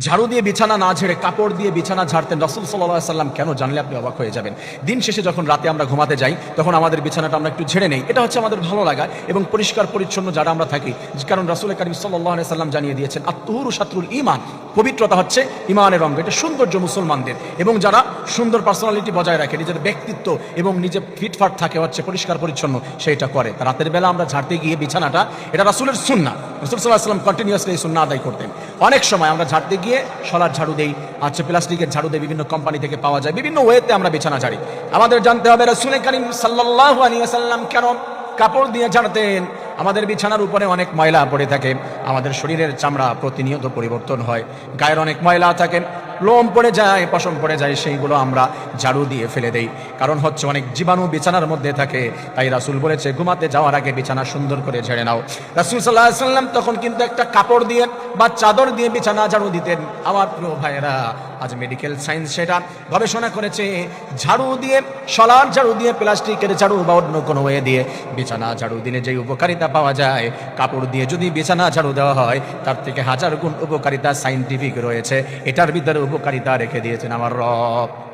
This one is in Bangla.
ঝাড়ু দিয়ে বিছানা না ঝেড়ে কাপড় দিয়ে বিছানা ঝাড়তেন রাসূল সাল্লাল্লাহু আলাইহি সাল্লাম। কেন জানলে আপনি অবাক হয়ে যাবেন। দিন শেষে যখন রাতে আমরা ঘুমাতে যাই তখন আমাদের বিছানাটা আমরা একটু ঝেড়ে নেই, এটা হচ্ছে আমাদের ভালো লাগা এবং পরিষ্কার পরিচ্ছন্ন যারা আমরা থাকি। কারণ রাসূল কারীম সাল্লাল্লাহু আলাইহি সাল্লাম জানিয়ে দিয়েছেন আত-তুহুরু শাতরুল ঈমান, পবিত্রতা হচ্ছে ঈমানের অঙ্গ, এটা সৌন্দর্য মুসলমানদের। এবং যারা সুন্দর পার্সোনালিটি বজায় রাখে, নিজের ব্যক্তিত্ব এবং নিজে ফিটফাট থাকে, হচ্ছে পরিষ্কার পরিচ্ছন্ন, সেইটা করে। রাতের বেলা আমরা ঝাড়তে গিয়ে বিছানাটা, এটা রাসূলের সুন্নাহ। রাসূল সাল্লাল্লাহু আলাইহি সাল্লাম কন্টিনিউয়াসলি এই সুন্নাহ আদায় করতেন। অনেক সময় আমরা ঝাড়তে গিয়ে শলার ঝাড়ু দেই, আচ্ছা প্লাস্টিকের ঝাড়ু দেই, বিভিন্ন কোম্পানি থেকে পাওয়া যায়, বিভিন্ন ওয়েতে আমরা বিছানা ঝাড়ি। আমাদের জানতে হবে রাসূল কারীম সাল্লাল্লাহু আলাইহি ওয়াসাল্লাম কেন কাপড় দিয়ে ঝাড়তেন। আমাদের বিছানার উপরে অনেক ময়লা পড়ে থাকে, আমাদের শরীরের চামড়া প্রতিনিয়ত পরিবর্তন হয়, গায়ের অনেক ময়লা থাকে, লোম পড়ে যায়, পশম পড়ে যায়, সেইগুলো আমরা ঝাড়ু দিয়ে ফেলে দেই। কারণ হচ্ছে অনেক জীবাণু বিছানার মধ্যে থাকে। তাই রাসূল বলেছে ঘুমাতে যাওয়ার আগে বিছানা সুন্দর করে ঝেড়ে নাও। রাসূল সাল্লাল্লাহু আলাইহি ওয়াসাল্লাম তখন কিন্তু একটা কাপড় দিয়ে বা চাদর দিয়ে বিছানা ঝাড়ু দিতেন। আমার প্রিয় ভাইয়েরা, আজ মেডিকেল সায়েন্স সেটা গবেষণা করেছে, ঝাড়ু দিয়ে, শলার ঝাড়ু দিয়ে, প্লাস্টিকের ঝাড়ু বা অন্য কোনো ওয়ে দিয়ে বিছানা ঝাড়ু দিলে যে উপকারিতা পাওয়া যায়, কাপড় দিয়ে যদি বিছানা ঝাড়ু দেওয়া হয় তার থেকে 1000 গুণ উপকারিতা সায়েন্টিফিক রয়েছে। এটার ভিতরে উপকারিতা রেখে দিয়েছেন আমার রব।